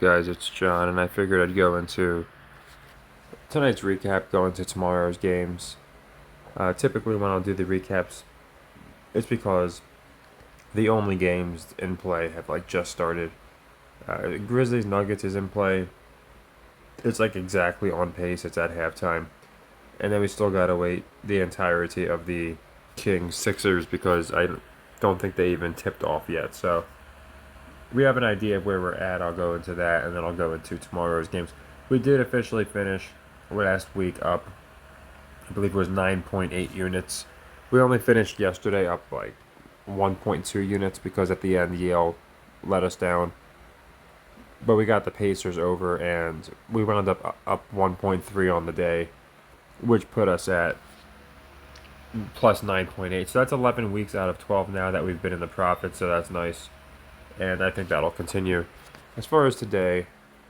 Guys, it's John, and I figured I'd go into tonight's recap, go into tomorrow's games. Typically, when I'll do the recaps, it's because the only games in play have just started. Grizzlies Nuggets is in play. It's exactly on pace. It's at halftime, and then we still gotta wait the entirety of the Kings Sixers because I don't think they even tipped off yet. So we have an idea of where we're at. I'll go into that, and then I'll go into tomorrow's games. We did officially finish last week up. I believe it was 9.8 units. We only finished yesterday up 1.2 units because at the end Yale let us down. But we got the Pacers over, and we wound up 1.3 on the day, which put us at plus 9.8. So that's 11 weeks out of 12 now that we've been in the profit. So that's nice, and I think that'll continue. As far as today,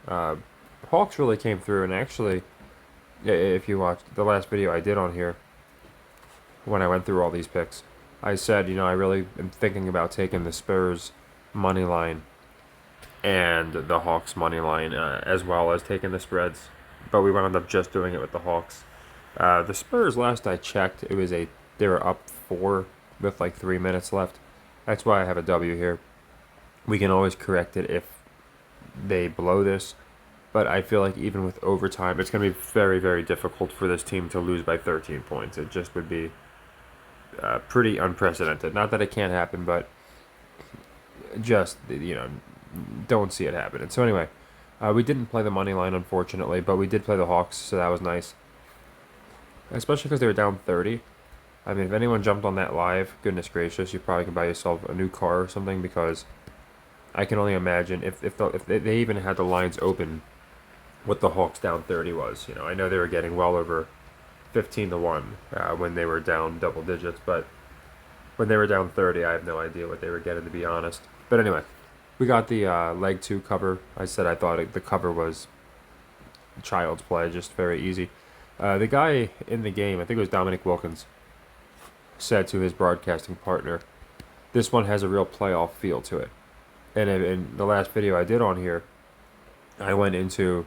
uh, Hawks really came through, and actually, if you watched the last video I did on here, when I went through all these picks, I said, I really am thinking about taking the Spurs money line and the Hawks money line, as well as taking the spreads. But we wound up just doing it with the Hawks. The Spurs, last I checked, they were up 4 with 3 minutes left. That's why I have a W here. We can always correct it if they blow this, but I feel like even with overtime, it's going to be very, very difficult for this team to lose by 13 points. It just would be pretty unprecedented. Not that it can't happen, but just, don't see it happening. So anyway, we didn't play the money line, unfortunately, but we did play the Hawks, so that was nice. Especially because they were down 30. I mean, if anyone jumped on that live, goodness gracious, you probably can buy yourself a new car or something, because I can only imagine if they even had the lines open, what the Hawks down 30 was. I know they were getting well over 15-1 when they were down double digits, but when they were down 30, I have no idea what they were getting, to be honest. But anyway, we got the leg 2 cover. I said I thought the cover was child's play, just very easy. The guy in the game, I think it was Dominic Wilkins, said to his broadcasting partner, this one has a real playoff feel to it. And in the last video I did on here, I went into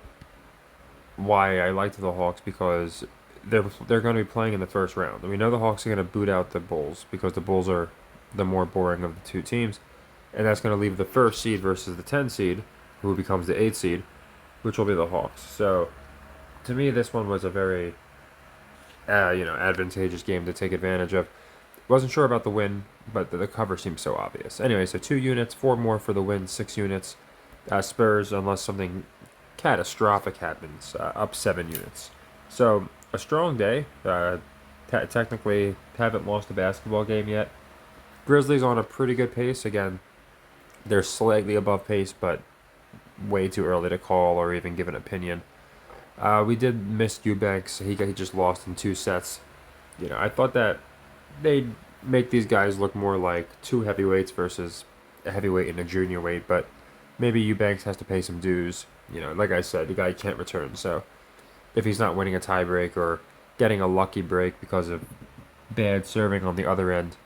why I liked the Hawks, because they're going to be playing in the first round. And we know the Hawks are going to boot out the Bulls because the Bulls are the more boring of the two teams. And that's going to leave the first seed versus the 10 seed, who becomes the 8 seed, which will be the Hawks. So to me, this one was a very advantageous game to take advantage of. Wasn't sure about the win, but the cover seems so obvious. Anyway, so 2 units, 4 more for the win, 6 units. Spurs, unless something catastrophic happens, up 7 units. So a strong day. Technically, haven't lost a basketball game yet. Grizzlies on a pretty good pace. Again, they're slightly above pace, but way too early to call or even give an opinion. We did miss Eubanks. He just lost in 2 sets. I thought that they'd make these guys look more like 2 heavyweights versus a heavyweight and a junior weight, but maybe Eubanks has to pay some dues. Like I said, the guy can't return, so if he's not winning a tiebreak or getting a lucky break because of bad serving on the other end,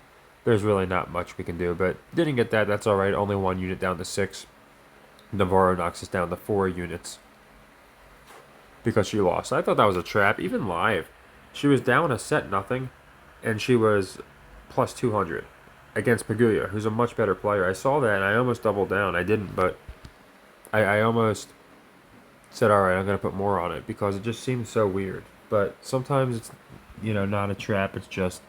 there's really not much we can do. But didn't get that, that's alright. Only 1 unit down to 6. Navarro knocks us down to 4 units because she lost. I thought that was a trap, even live. She was down a set nothing, and she was plus 200 against Pagulia, who's a much better player. I saw that, and I almost doubled down. I didn't, but I almost said, all right, I'm going to put more on it because it just seems so weird. But sometimes it's, not a trap. It's just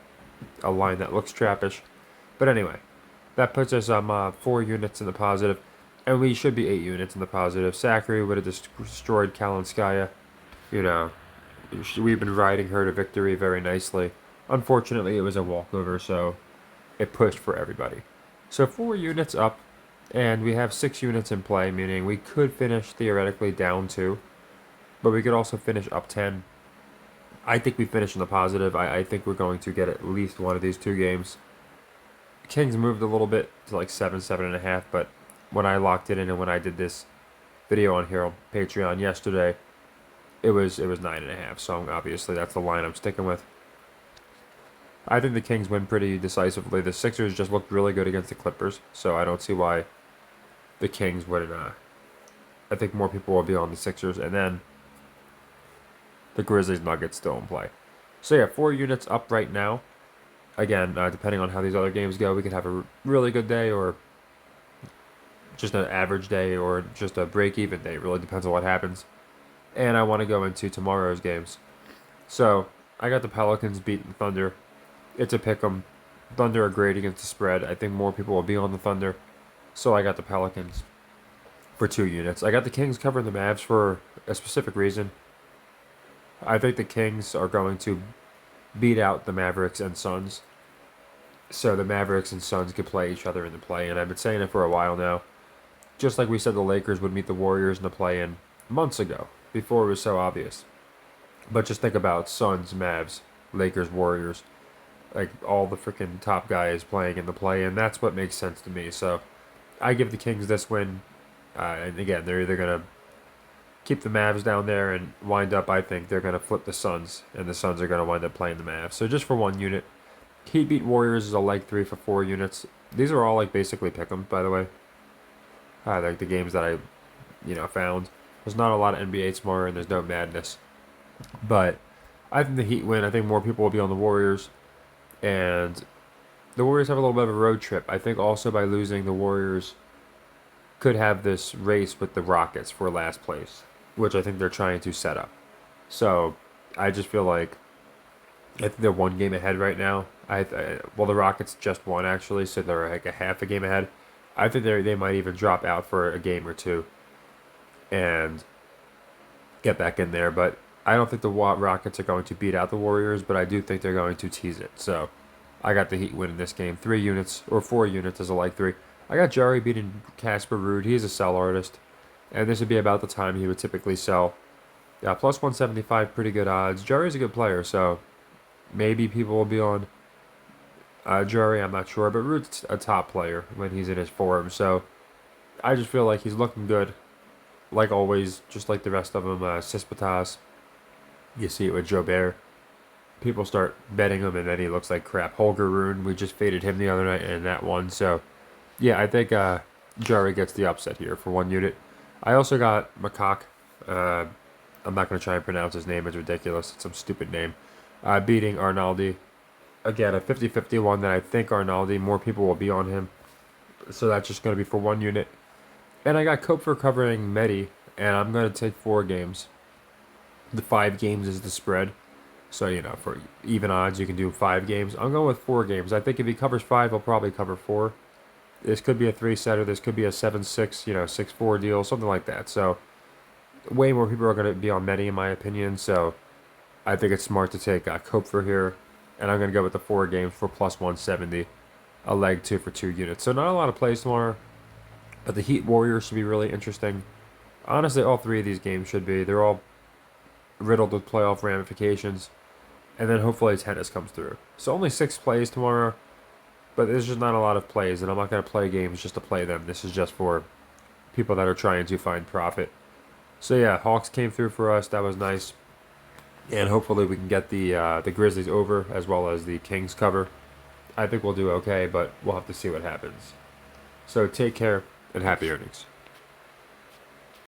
a line that looks trappish. But anyway, that puts us 4 units in the positive, and we should be 8 units in the positive. Zachary would have destroyed Kalinskaya. We've been riding her to victory very nicely. Unfortunately, it was a walkover, so it pushed for everybody. So 4 units up, and we have 6 units in play, meaning we could finish theoretically down 2, but we could also finish up 10. I think we finish in the positive. I think we're going to get at least one of these 2 games. Kings moved a little bit to 7, 7.5, but when I locked it in and when I did this video on here on Patreon yesterday, it was 9.5. So obviously that's the line I'm sticking with. I think the Kings win pretty decisively. The Sixers just looked really good against the Clippers, so I don't see why the Kings wouldn't I think more people will be on the Sixers, and then the Grizzlies Nuggets still in play. So yeah, 4 units up right now. Again, depending on how these other games go, we could have a really good day or just an average day or just a break-even day. It really depends on what happens. And I want to go into tomorrow's games. So I got the Pelicans beating Thunder. It's a pick 'em. Thunder are great against the spread. I think more people will be on the Thunder. So I got the Pelicans for 2 units. I got the Kings covering the Mavs for a specific reason. I think the Kings are going to beat out the Mavericks and Suns. So the Mavericks and Suns could play each other in the play-in. I've been saying it for a while now. Just like we said the Lakers would meet the Warriors in the play-in months ago, before it was so obvious. But just think about Suns, Mavs, Lakers, Warriors. Like all the freaking top guys playing in the play-in. That's what makes sense to me. So I give the Kings this win. And again, they're either going to keep the Mavs down there and wind up, I think, they're going to flip the Suns. And the Suns are going to wind up playing the Mavs. So just for 1 unit. Heat beat Warriors is a leg 3 for 4 units. These are all like basically pick 'em, by the way. Like the games that I, found. There's not a lot of NBA tomorrow, and there's no madness. But I think the Heat win. I think more people will be on the Warriors, and the Warriors have a little bit of a road trip. I think also by losing, the Warriors could have this race with the Rockets for last place, which I think they're trying to set up. So I just feel like I think they're 1 game ahead right now. Well, the Rockets just won actually, so they're like a half a game ahead. I think they might even drop out for a game or two and get back in there. But I don't think the Rockets are going to beat out the Warriors, but I do think they're going to tease it. So I got the Heat winning this game. 3 units, or 4 units as a like 3. I got Jari beating Casper Ruud. He's a sell artist. And this would be about the time he would typically sell. Yeah, plus 175, pretty good odds. Jari's a good player, so maybe people will be on Jari, I'm not sure. But Ruud's a top player when he's in his form. So I just feel like he's looking good. Like always, just like the rest of them. Cispatas, you see it with Jobert. People start betting him, and then he looks like crap. Holger Rune, we just faded him the other night in that one. So, yeah, I think Jari gets the upset here for 1 unit. I also got Makak. I'm not going to try and pronounce his name. It's ridiculous. It's some stupid name. Beating Arnaldi. Again, a 50-50 one that I think Arnaldi, more people will be on him. So that's just going to be for 1 unit. And I got Koepfer covering Medi, and I'm going to take 4 games. The 5 games is the spread. So, for even odds, you can do 5 games. I'm going with 4 games. I think if he covers 5, he'll probably cover 4. This could be a 3-setter. This could be a 7-6, 6-4 deal, something like that. So, way more people are going to be on Medi, in my opinion. So, I think it's smart to take Koepfer here. And I'm going to go with the 4 games for plus 170. A leg 2 for 2 units. So, not a lot of plays tomorrow. But the Heat Warriors should be really interesting. Honestly, all 3 of these games should be. They're all riddled with playoff ramifications. And then hopefully tennis comes through. So only 6 plays tomorrow. But there's just not a lot of plays. And I'm not going to play games just to play them. This is just for people that are trying to find profit. So yeah, Hawks came through for us. That was nice. And hopefully we can get the Grizzlies over as well as the Kings cover. I think we'll do okay, but we'll have to see what happens. So take care and happy earnings.